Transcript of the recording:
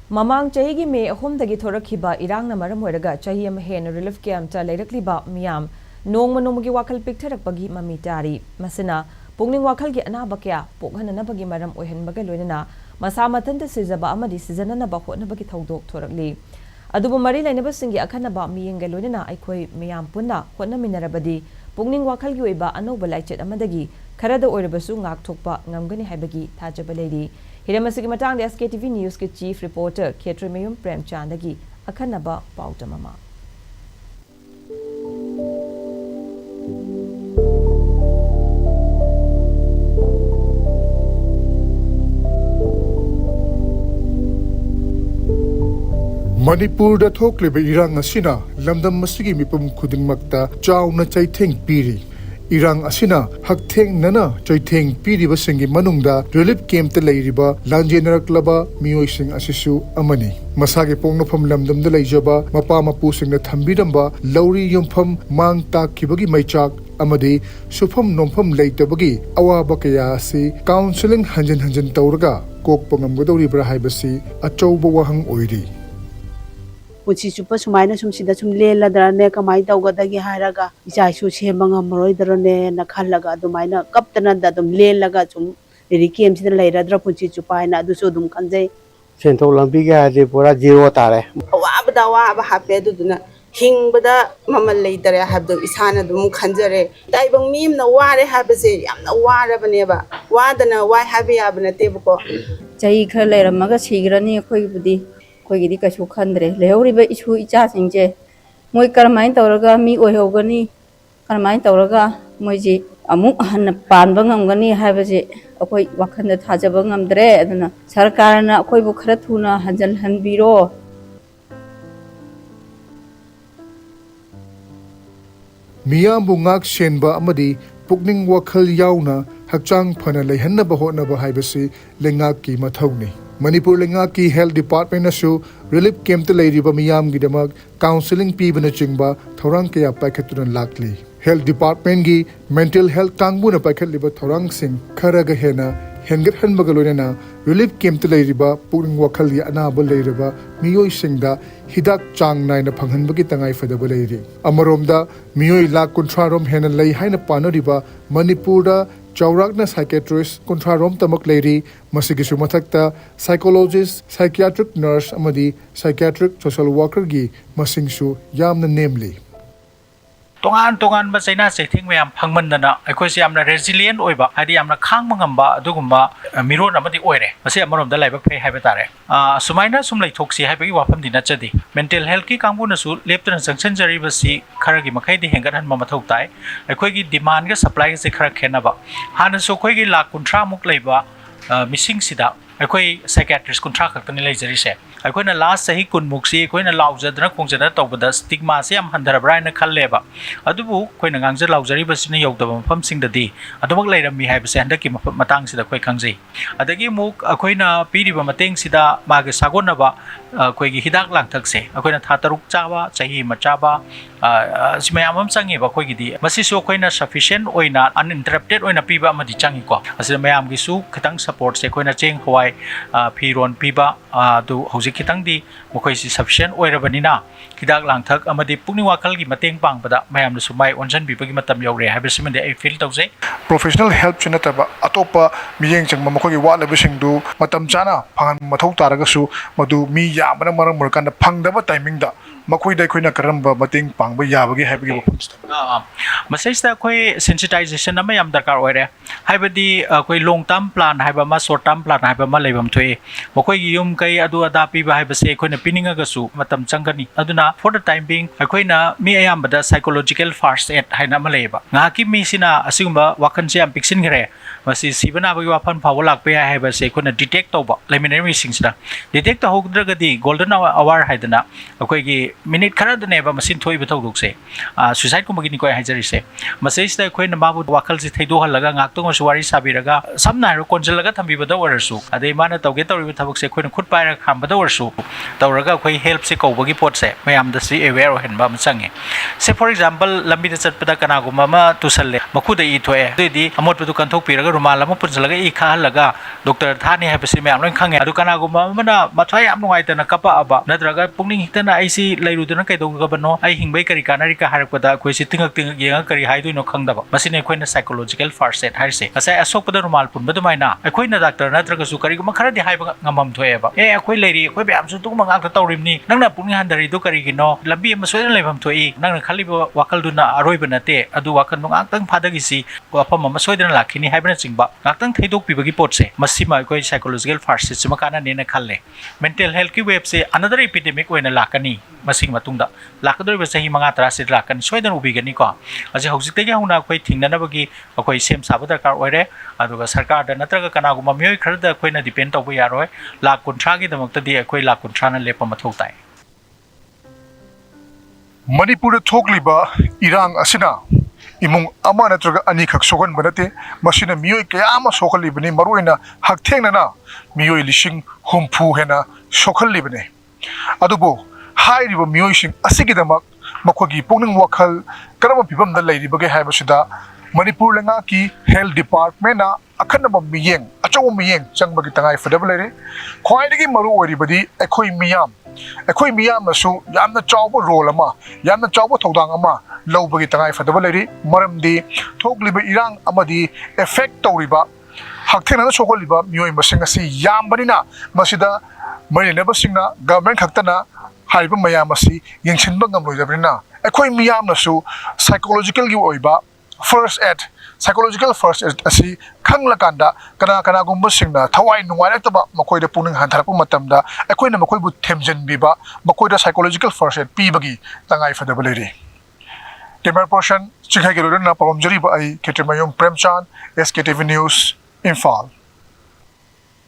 Mamang chahi me ahumdagi thorakhiba erangna maram oiraga chahi ama hen relief camp ta leirakliba miyam nongmagi wakhal pictharakpagi mami tari masina pukning wakhal gi anaba kya pokhananabagi maram oihanbaga loinana masa mathanta sizaba amadi sijananaba hotnabagi thaudok thorakli adubu mari lainabasingi akhanaba miyenga loinana aikhoi miyam punna hotnaminarabadi pukning wakhal gi oiba anoba laichat amadagi kharada oirabasu ngak thokpa ngamgani haibagi thajaba leiri Hiramasi matang SKTV News ke Chief Reporter Ketrimayum Prem Chandagi akhanaba pautamama. Manipur da thokliba irang asina lamdam masigi mipum khudingmakta chauna chaitheng piri irang asina haktheng nana chaitheng piriba singi manungda relief camp te leiriba lanjennariba meeoi sing asisu amani masage pongnofam lamdamda leijaba mapa mapu singna thambiramba lauri yumpham mang takkibagi maichak amadi sufam nompham leitabagi awaba kaya asi counseling hanjan tawraga kokpangamgadoribra haibasi achauba wahang oiri Puchi chupa sumaina sumsida sum lela darane kamai tawgadagi haraga isaisu sembanga maroi darane nakhalaga adumaina kaptana da dum lelaga sum rikem sida leiradra puchi chupa ina adusu dum kanjai senthok lambi ga ade pura zero tare wa hape duduna hingbada mamal leidare habdo isana dum khanjare daibang mim na ware habase yamna warabane ba wadana wai habe yabna tebko chai khar leiramaga sigrani khoi budi कोई कछु खंद्रे लेहौरिबा इछु इचा सिंजे मोय करमाइन तौरगा मी ओइहोगनी करमाइन तौरगा मोयजी अमुक हन पानबा ngमगनी हाबजे अखोय वखन थाजबा ngमद्रे अदना सरकारना अखोयबु खरा थुना हंजन हनबिरो miyambu ngak senba amadi pukning wakhal yauna hakchang phana leihanna ba hotna ba haibasi lengak ki mathauni Manipur lengak ki health department asu relief camp te leiriba miyam gi damak counseling pibana chingba thorang kaya paikhatuna lakli health department gi mental health kangbuna paikhatliba thorang sing kharaga hena hengat hanbaga loinana relief camp te leiriba pukning wakhal gi anaba leiriba meeoi singda hidak chang naina phanghanbagi tangai fadaba leiri amaromda meeoi lak kunthra rom hena lei haina panoriba Manipur da Chaurakna psychiatrist kunthrarom tamak leiri masigisu mathakta psychologist psychiatric nurse amadi psychiatric social worker gi masingsu yamna namely tongan ba chaina chaithing myam phangmandana aikoi se amna resilient oiba hadi amna khang mangamba adugumba miron amadi oire ase amarom da laibak phei haiba tare sumaina sum laithoksi haibagi wafam dina chadi mental health ki kangbu nasu leptana sanction jari basi kharagi makhai di hengat han mamathau tai aikoi gi demand ga supply se khara khenaba hana so khoi gi lakh kunthra muk leiba missing sida aikoi psychiatrist kunthra khaktani leijari se aikoina last sahi kunmuksi aikoina laujadna khongjana tawbada stigma se am handarabra na khalleba adubu koina ngangja laujari basina yogdaba mafam singdadi adumak leirami haibase handaki matang sida koi khangjai adagi muk aikoina piriba mateng sida mage sagonaba koigi hidak langthak se aikoina tha taruk chawa chahi machaba simayamam changi ba koigi di masi so koina sufficient oina uninterrupted oina piba amadi changi ko asida mayam gi su khitang support se koina cheng hwai phiron piba du kitang di mukoi si sufficient oirabanina kidak langthak amadi pukning wakhal gi mateng pangbada mayam na sumai onjan bibagi matam yaure habesimande I feel tawse professional help chinataba atopa miyeng changma makoi gi wala bising du matam chana phangan mathau taragasu madu mi yabana maram murkanda phangdaba timing da makoi dai khoina karamba mateng pangba yabagi habagi masai koi sensitization ama yam darkar oire haibadi koi long term plan haiba ma short term plan haiba ma leibam thoi makoi gi yum kai adu ada pi ba haibase koina pininga ga su matam changani aduna for the time being koina mi ayambada psychological first aid haina ma leiba ngaki mi sina asigumba wakan se am pixin gre masi sibana bagi wafan phaw lak pe haibase koina detect toba preliminary singsda detect hogdragadi golden hour haidana koi gi minute kharadaneba masin thoi bathodukse suicide ko magini ko haijarise masai sta khoi na babu wakhal si theido halaga ngak tong suwari sabiraga samna ro konjalaga thambi bada warasu ade mana tawge tawri thabak se khoi na khut paira kham bada warasu tawraga khoi help se kawbagi pot se mayam da si aware hen ba machange se for example lambi da chatpada kana go mama tusalle makhuda I thoe dedi amot padu kanthok piraga rumal ama punjalaga I kha halaga doctor thani ha pesi mayam loi khange adu kana go mama na mathai am ngai tana kapa aba nadraga pungning hitana ai si lairuduna kai dog ga bano ai hingbai kari kana ri ka harakpada khoi si tingak yenga kari haidu no khangdaba masine khoi na psychological first aid haise asai asok pada rumal pun badu maina khoi na doctor nadraga su kari ma khara di haiba ngamam thoe ba khoi lairi khoi be am su tu ma ngak tawrimni nangna pungning handari du kari gino lambi ma soina leibam thoi nangna khaliba wakal duna aroi banate adu wakal no ngak tang phadagi si wafam ma soidana lakhini haibana chingba ngak tang theidok pibagi potse masima khoi psychological first aid sima kana ne na khalle mental health ki web se another epidemic oina lakani masing matungda lakadori ba sahi manga tara se lakan soidan ubigani ko aje hojik te hauna khoi thingna bagi khoi sem saba darkar oire aduga sarkar da natraga kana guma mioi kharda khoi na depend tawba yaroi lak kunthra gi damakta di khoi lak kunthra na lepa mathau tai Manipur thokliba irang asina imung ama natraga ani khak sogan banate masina mioi kaya ama sokalibani maruina hakthengna na mioi lishing humpu hena sokalibani adubo hairiba mioi sing asigidamak makhogi pukning wakhal karama pheebam da leiribage haibasida Manipur lenga ki health department na akhanaba miyeng achaw miyeng changbagi tangai fadaba leire khwaidagi maru oribadi ekhoi miyam nasu yamna chawba role ama yamna chawba thodang ama lawbagi tangai fadaba leire maramdi thogliba irang amadi effect tawriba hakthena na sokoliba mioi masing asi yambanina masida marinaba singna government khaktana haiba mayam asi yengshinba ngamloidabrina ekhoi miyam nasu psychological gi oiba first aid psychological first aid asi khanglakanda kana gumba singna thawai nungairtaba makoi da puning hantharapu matamda ekoi na makoi bu themjen biba makoi da psychological first aid peebagi tangai fadabaleri camera person chingha gelorna palomjari ba ai ketemayong premchan SKTV news Imphal